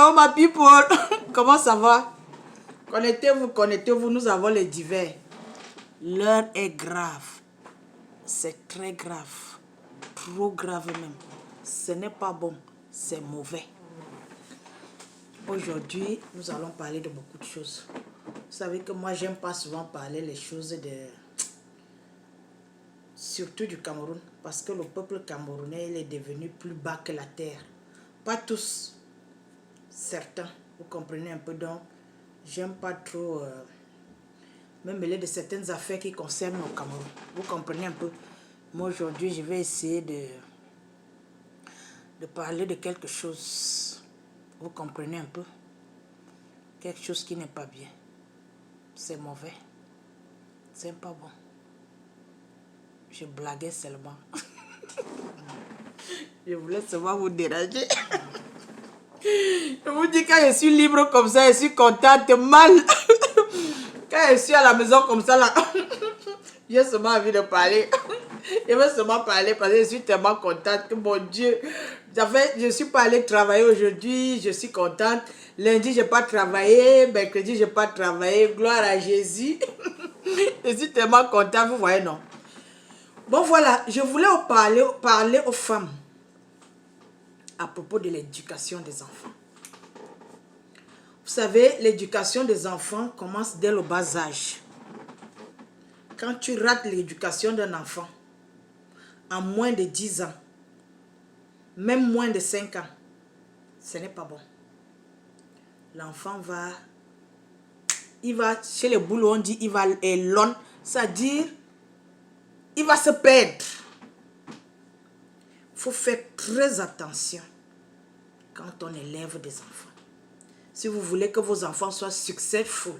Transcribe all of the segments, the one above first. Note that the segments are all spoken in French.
Hello ma people. Comment ça va? Connectez-vous, nous avons les divers. L'heure est grave. C'est très grave. Trop grave même. Ce n'est pas bon, c'est mauvais. Aujourd'hui, nous allons parler de beaucoup de choses. Vous savez que moi, j'aime pas souvent parler les choses surtout du Cameroun, parce que le peuple camerounais il est devenu plus bas que la terre. Pas tous, certains, vous comprenez un peu, donc j'aime pas trop me mêler de certaines affaires qui concernent le Cameroun. Vous comprenez un peu. Moi aujourd'hui, je vais essayer de parler de quelque chose. Vous comprenez un peu. Quelque chose qui n'est pas bien. C'est mauvais. C'est pas bon. Je blaguais seulement. Je voulais seulement vous déranger. Je vous dis, quand je suis libre comme ça, je suis contente, mal. Quand je suis à la maison comme ça, là, j'ai seulement envie de parler. Je veux seulement parler parce que je suis tellement contente que, mon Dieu, je ne suis pas allée travailler aujourd'hui, je suis contente. Lundi, je n'ai pas travaillé, mercredi, je n'ai pas travaillé, gloire à Jésus. Je suis tellement contente, vous voyez, non? Bon, voilà, je voulais parler aux femmes à propos de l'éducation des enfants. Vous savez, l'éducation des enfants commence dès le bas âge. Quand tu rates l'éducation d'un enfant, en moins de 10 ans, même moins de 5 ans, ce n'est pas bon. L'enfant il va, chez les boulots, on dit, il va élon, c'est-à-dire, il va se perdre. Il faut faire très attention quand on élève des enfants. Si vous voulez que vos enfants soient successful,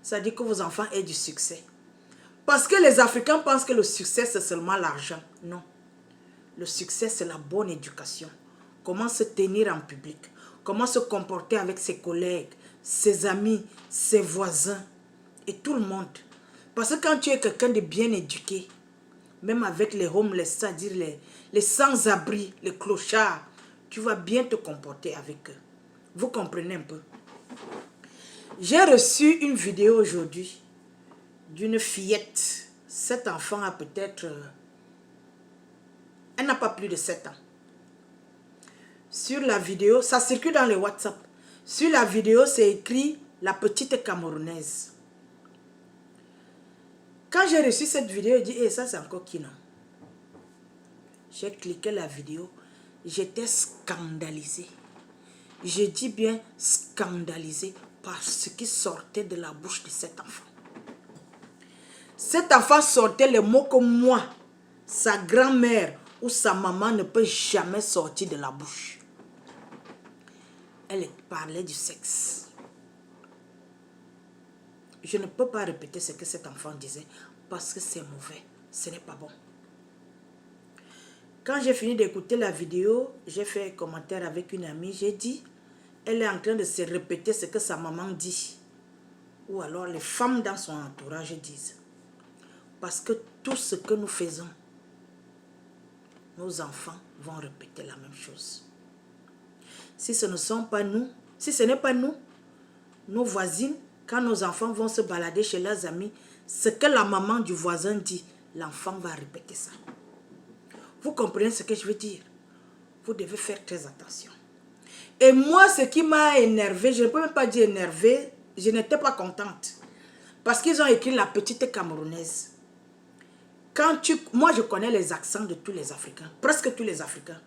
c'est-à-dire que vos enfants aient du succès. Parce que les Africains pensent que le succès, c'est seulement l'argent. Non. Le succès, c'est la bonne éducation. Comment se tenir en public. Comment se comporter avec ses collègues, ses amis, ses voisins et tout le monde. Parce que quand tu es quelqu'un de bien éduqué, même avec les homeless, c'est-à-dire les sans-abri, les clochards, tu vas bien te comporter avec eux. Vous comprenez un peu? J'ai reçu une vidéo aujourd'hui d'une fillette. Cet enfant a peut-être... elle n'a pas plus de 7 ans. Sur la vidéo, ça circule dans les WhatsApp. Sur la vidéo, c'est écrit « La petite Camerounaise ». Quand j'ai reçu cette vidéo, j'ai dit hey, « ça c'est encore qui non ?» J'ai cliqué la vidéo. J'étais scandalisée. Je dis bien scandalisée par ce qui sortait de la bouche de cet enfant. Cet enfant sortait les mots que moi, sa grand-mère ou sa maman ne peut jamais sortir de la bouche. Elle parlait du sexe. Je ne peux pas répéter ce que cet enfant disait parce que c'est mauvais. Ce n'est pas bon. Quand j'ai fini d'écouter la vidéo, j'ai fait un commentaire avec une amie. J'ai dit, elle est en train de se répéter ce que sa maman dit. Ou alors les femmes dans son entourage disent. Parce que tout ce que nous faisons, nos enfants vont répéter la même chose. Si ce ne sont pas nous, si ce n'est pas nous, nos voisines, quand nos enfants vont se balader chez leurs amis, ce que la maman du voisin dit, l'enfant va répéter ça. Vous comprenez ce que je veux dire? Vous devez faire très attention. Et moi, ce qui m'a énervé, je ne peux même pas dire énervé, je n'étais pas contente. Parce qu'ils ont écrit la petite Camerounaise. Moi, je connais les accents de tous les Africains, presque tous les Africains.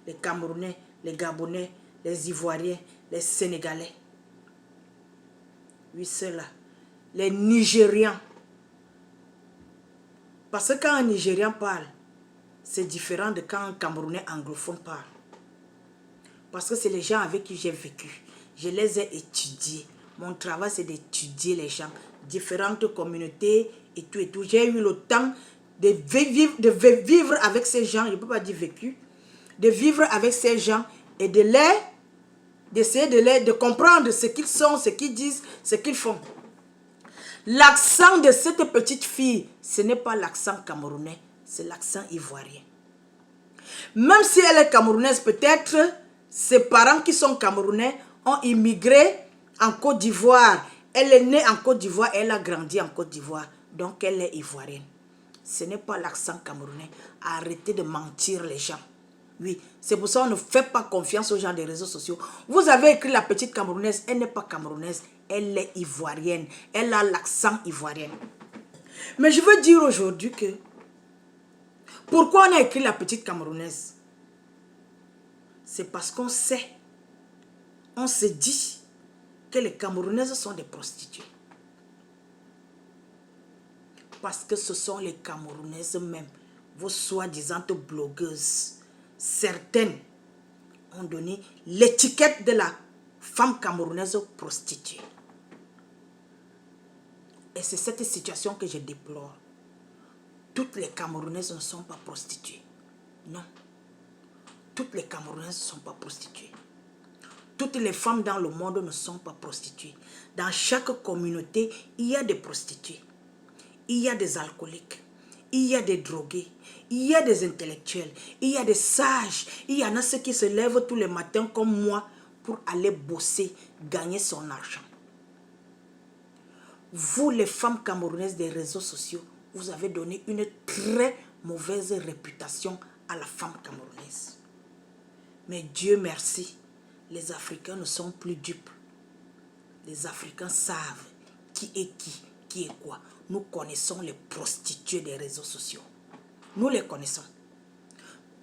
Les Camerounais, les Gabonais, les Ivoiriens, les Sénégalais. Oui, ceux-là. Les Nigérians. Parce que quand un Nigérian parle, c'est différent de quand un Camerounais anglophone parle. Parce que c'est les gens avec qui j'ai vécu. Je les ai étudiés. Mon travail, c'est d'étudier les gens. Différentes communautés et tout et tout. J'ai eu le temps de vivre avec ces gens. Je ne peux pas dire vécu. De vivre avec ces gens et d'essayer de comprendre ce qu'ils sont, ce qu'ils disent, ce qu'ils font. L'accent de cette petite fille, ce n'est pas l'accent camerounais, c'est l'accent ivoirien. Même si elle est camerounaise, peut-être ses parents qui sont camerounais ont immigré en Côte d'Ivoire. Elle est née en Côte d'Ivoire, elle a grandi en Côte d'Ivoire. Donc elle est ivoirienne. Ce n'est pas l'accent camerounais. Arrêtez de mentir les gens. Oui, c'est pour ça qu'on ne fait pas confiance aux gens des réseaux sociaux. Vous avez écrit la petite camerounaise, elle n'est pas camerounaise, elle est ivoirienne. Elle a l'accent ivoirien. Mais je veux dire aujourd'hui que, pourquoi on a écrit la petite camerounaise? C'est parce qu'on sait, on se dit que les Camerounaises sont des prostituées. Parce que ce sont les Camerounaises même, vos soi-disant blogueuses. Certaines ont donné l'étiquette de la femme camerounaise prostituée. Et c'est cette situation que je déplore. Toutes les Camerounaises ne sont pas prostituées. Non. Toutes les Camerounaises ne sont pas prostituées. Toutes les femmes dans le monde ne sont pas prostituées. Dans chaque communauté, il y a des prostituées. Il y a des alcooliques. Il y a des drogués. Il y a des intellectuels. Il y a des sages. Il y en a ceux qui se lèvent tous les matins comme moi pour aller bosser, gagner son argent. Vous, les femmes camerounaises des réseaux sociaux, vous avez donné une très mauvaise réputation à la femme camerounaise. Mais Dieu merci, les Africains ne sont plus dupes. Les Africains savent qui est qui est quoi. Nous connaissons les prostituées des réseaux sociaux. Nous les connaissons.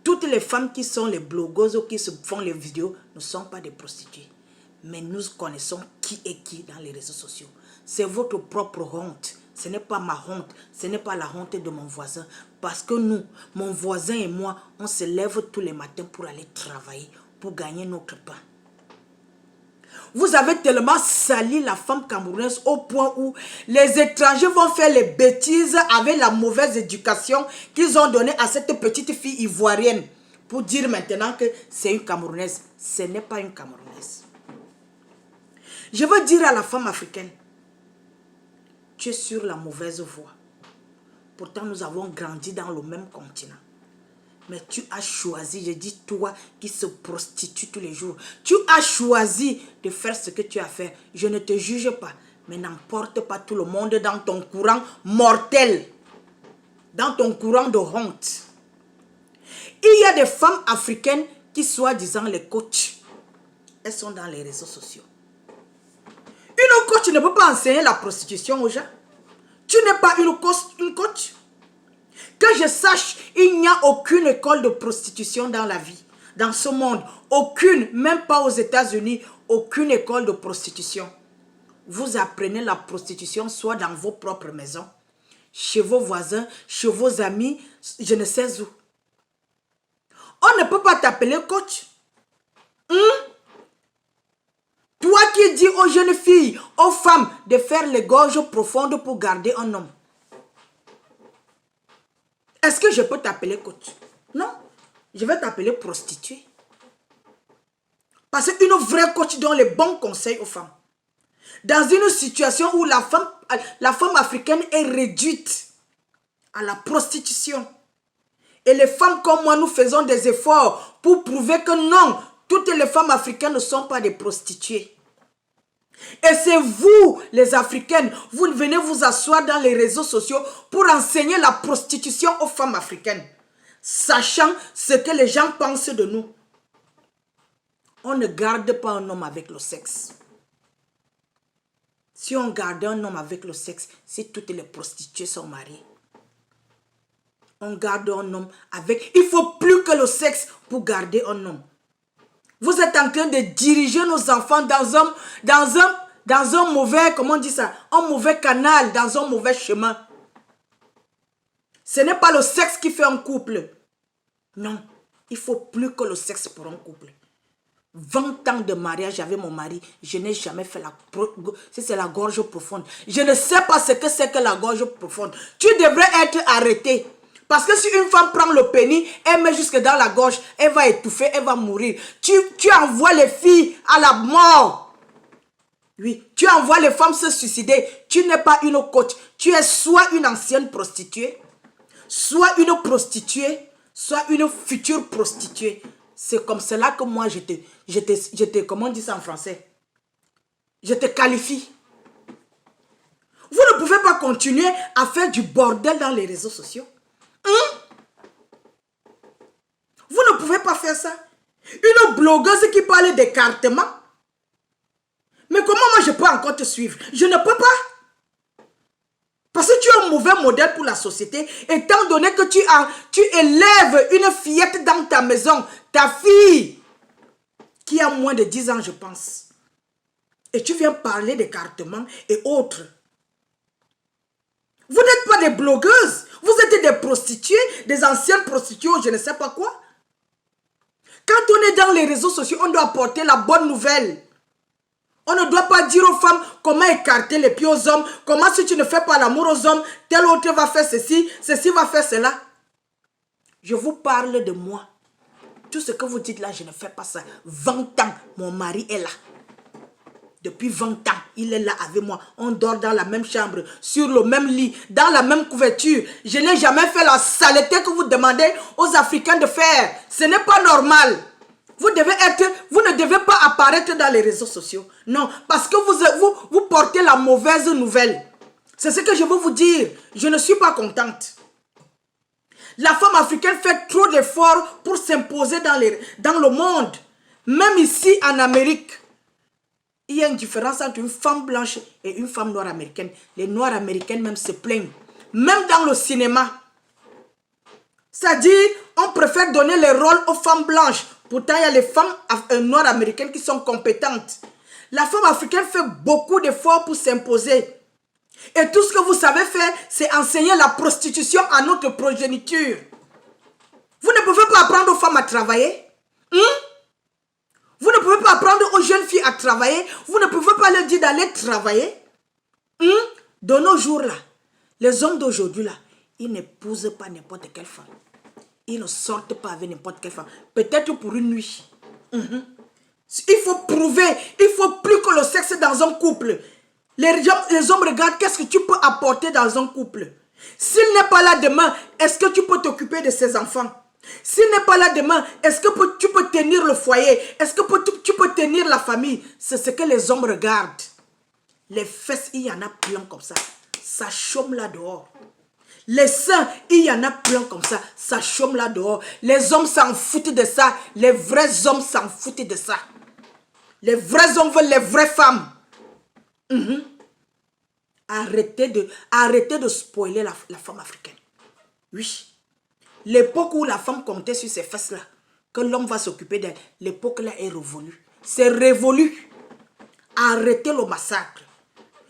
Toutes les femmes qui sont les blogueuses ou qui se font les vidéos ne sont pas des prostituées. Mais nous connaissons qui est qui dans les réseaux sociaux. C'est votre propre honte. Ce n'est pas ma honte. Ce n'est pas la honte de mon voisin. Parce que nous, mon voisin et moi, on se lève tous les matins pour aller travailler, pour gagner notre pain. Vous avez tellement sali la femme camerounaise au point où les étrangers vont faire les bêtises avec la mauvaise éducation qu'ils ont donnée à cette petite fille ivoirienne pour dire maintenant que c'est une Camerounaise. Ce n'est pas une Camerounaise. Je veux dire à la femme africaine, tu es sur la mauvaise voie. Pourtant, nous avons grandi dans le même continent. Mais tu as choisi, je dis toi qui se prostitue tous les jours, tu as choisi de faire ce que tu as fait. Je ne te juge pas, mais n'emporte pas tout le monde dans ton courant mortel, dans ton courant de honte. Il y a des femmes africaines qui, soi-disant les coachs, elles sont dans les réseaux sociaux. Une coach ne peut pas enseigner la prostitution aux gens. Tu n'es pas une coach. Que je sache, il n'y a aucune école de prostitution dans la vie, dans ce monde. Aucune, même pas aux États-Unis, aucune école de prostitution. Vous apprenez la prostitution soit dans vos propres maisons, chez vos voisins, chez vos amis, je ne sais où. On ne peut pas t'appeler coach. Toi qui dis aux jeunes filles, aux femmes, de faire les gorges profondes pour garder un homme. Est-ce que je peux t'appeler coach? Non, je vais t'appeler prostituée. Parce qu'une vraie coach donne les bons conseils aux femmes. Dans une situation où la femme africaine est réduite à la prostitution. Et les femmes comme moi, nous faisons des efforts pour prouver que non, toutes les femmes africaines ne sont pas des prostituées. Et c'est vous, les Africaines, vous venez vous asseoir dans les réseaux sociaux pour enseigner la prostitution aux femmes africaines, sachant ce que les gens pensent de nous. On ne garde pas un homme avec le sexe. Si on garde un homme avec le sexe, si toutes les prostituées sont mariées, on garde un homme avec... Il faut plus que le sexe pour garder un homme. Vous êtes en train de diriger nos enfants dans un mauvais, comment on dit ça, un mauvais canal, dans un mauvais chemin. Ce n'est pas le sexe qui fait un couple. Non, il faut plus que le sexe pour un couple. 20 ans de mariage avec mon mari, je n'ai jamais fait la gorge profonde. Je ne sais pas ce que c'est que la gorge profonde. Tu devrais être arrêté. Parce que si une femme prend le pénis, elle met jusque dans la gorge, elle va étouffer, elle va mourir. Tu envoies les filles à la mort. Oui, tu envoies les femmes se suicider. Tu n'es pas une coach. Tu es soit une ancienne prostituée, soit une prostituée, soit une future prostituée. C'est comme cela que moi, comment on dit ça en français? Je te qualifie. Vous ne pouvez pas continuer à faire du bordel dans les réseaux sociaux. Vous ne pouvez pas faire ça. Une blogueuse qui parle d'écartement. Mais comment moi je peux encore te suivre? Je ne peux pas. Parce que tu es un mauvais modèle pour la société. Étant donné que tu élèves une fillette dans ta maison. Ta fille. Qui a moins de 10 ans je pense. Et tu viens parler d'écartement et autres. Vous n'êtes pas des blogueuses. Vous êtes des prostituées. Des anciennes prostituées. Je ne sais pas quoi. Quand on est dans les réseaux sociaux, on doit apporter la bonne nouvelle. On ne doit pas dire aux femmes comment écarter les pieds aux hommes, comment si tu ne fais pas l'amour aux hommes, tel autre va faire ceci, ceci va faire cela. Je vous parle de moi. Tout ce que vous dites là, je ne fais pas ça. 20 ans, mon mari est là. Depuis 20 ans, il est là avec moi. On dort dans la même chambre, sur le même lit, dans la même couverture. Je n'ai jamais fait la saleté que vous demandez aux Africains de faire. Ce n'est pas normal. Vous ne devez pas apparaître dans les réseaux sociaux. Non, parce que vous portez la mauvaise nouvelle. C'est ce que je veux vous dire. Je ne suis pas contente. La femme africaine fait trop d'efforts pour s'imposer dans le monde. Même ici en Amérique. Il y a une différence entre une femme blanche et une femme noire américaine. Les noires américaines même se plaignent. Même dans le cinéma. C'est-à-dire, on préfère donner les rôles aux femmes blanches. Pourtant, il y a les femmes noires américaines qui sont compétentes. La femme africaine fait beaucoup d'efforts pour s'imposer. Et tout ce que vous savez faire, c'est enseigner la prostitution à notre progéniture. Vous ne pouvez pas apprendre aux femmes à travailler. Vous ne pouvez pas apprendre aux jeunes filles à travailler. Vous ne pouvez pas leur dire d'aller travailler. De nos jours-là, les hommes d'aujourd'hui, là, ils n'épousent pas n'importe quelle femme. Ils ne sortent pas avec n'importe quelle femme. Peut-être pour une nuit. Il faut prouver. Il faut plus que le sexe dans un couple. Les hommes regardent qu'est-ce que tu peux apporter dans un couple. S'il n'est pas là demain, est-ce que tu peux t'occuper de ses enfants? S'il n'est pas là demain, est-ce que tu peux tenir le foyer? Est-ce que tu peux tenir la famille? C'est ce que les hommes regardent. Les fesses, il y en a plein comme ça. Ça chôme là dehors. Les seins, il y en a plein comme ça. Ça chôme là dehors. Les hommes s'en foutent de ça. Les vrais hommes s'en foutent de ça. Les vrais hommes veulent les vraies femmes. Arrêtez de spoiler la femme africaine. Oui. L'époque où la femme comptait sur ses fesses-là, que l'homme va s'occuper d'elle, l'époque-là est révolue. C'est révolu. Arrêtez le massacre.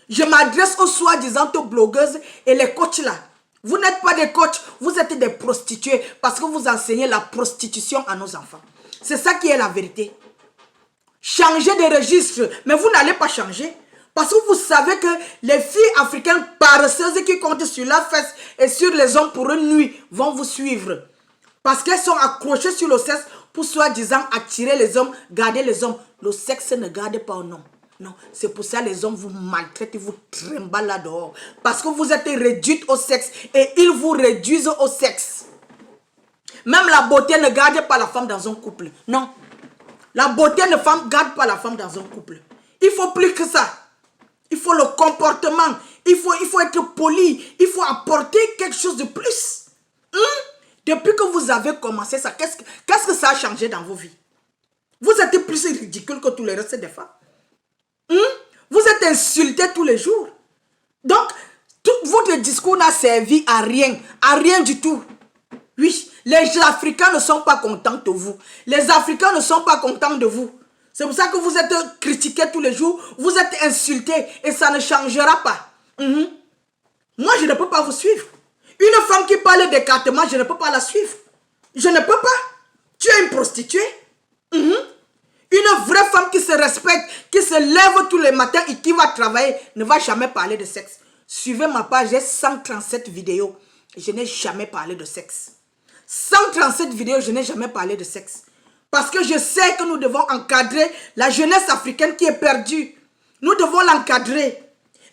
Je m'adresse aux soi-disant blogueuses et les coachs là. Vous n'êtes pas des coachs, vous êtes des prostituées parce que vous enseignez la prostitution à nos enfants. C'est ça qui est la vérité. Changez de registre, mais vous n'allez pas changer. Parce que vous savez que les filles africaines paresseuses qui comptent sur la fesse et sur les hommes pour une nuit vont vous suivre. Parce qu'elles sont accrochées sur le sexe pour soi-disant attirer les hommes, garder les hommes. Le sexe ne garde pas un homme. Non, c'est pour ça que les hommes vous maltraitent, vous trimballent là dehors. Parce que vous êtes réduite au sexe et ils vous réduisent au sexe. Même la beauté ne garde pas la femme dans un couple. Non. La beauté ne garde pas la femme dans un couple. Il faut plus que ça. Il faut le comportement. Il faut être poli. Il faut apporter quelque chose de plus. Depuis que vous avez commencé ça, qu'est-ce que ça a changé dans vos vies? Vous êtes plus ridicule que tous les restes des femmes. Vous êtes insultés tous les jours. Donc, tout votre discours n'a servi à rien du tout. Oui, les Africains ne sont pas contents de vous. Les Africains ne sont pas contents de vous. C'est pour ça que vous êtes critiqués tous les jours, vous êtes insultés et ça ne changera pas. Moi, je ne peux pas vous suivre. Une femme qui parle d'écartement, je ne peux pas la suivre. Je ne peux pas. Tu es une prostituée. Une vraie femme qui se respecte, qui se lève tous les matins et qui va travailler, ne va jamais parler de sexe. Suivez ma page, j'ai 137 vidéos. Je n'ai jamais parlé de sexe. 137 vidéos, je n'ai jamais parlé de sexe. Parce que je sais que nous devons encadrer la jeunesse africaine qui est perdue. Nous devons l'encadrer.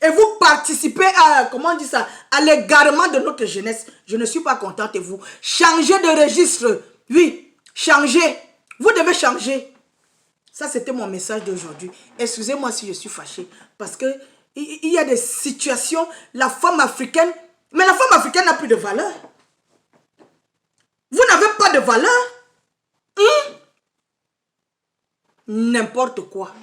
Et vous participez à, comment on dit ça, à l'égarement de notre jeunesse. Je ne suis pas contente de vous. Changez de registre. Oui, changez. Vous devez changer. Ça, c'était mon message d'aujourd'hui. Excusez-moi si je suis fâchée. Parce que il y a des situations, la femme africaine, mais la femme africaine n'a plus de valeur. Vous n'avez pas de valeur. N'importe quoi.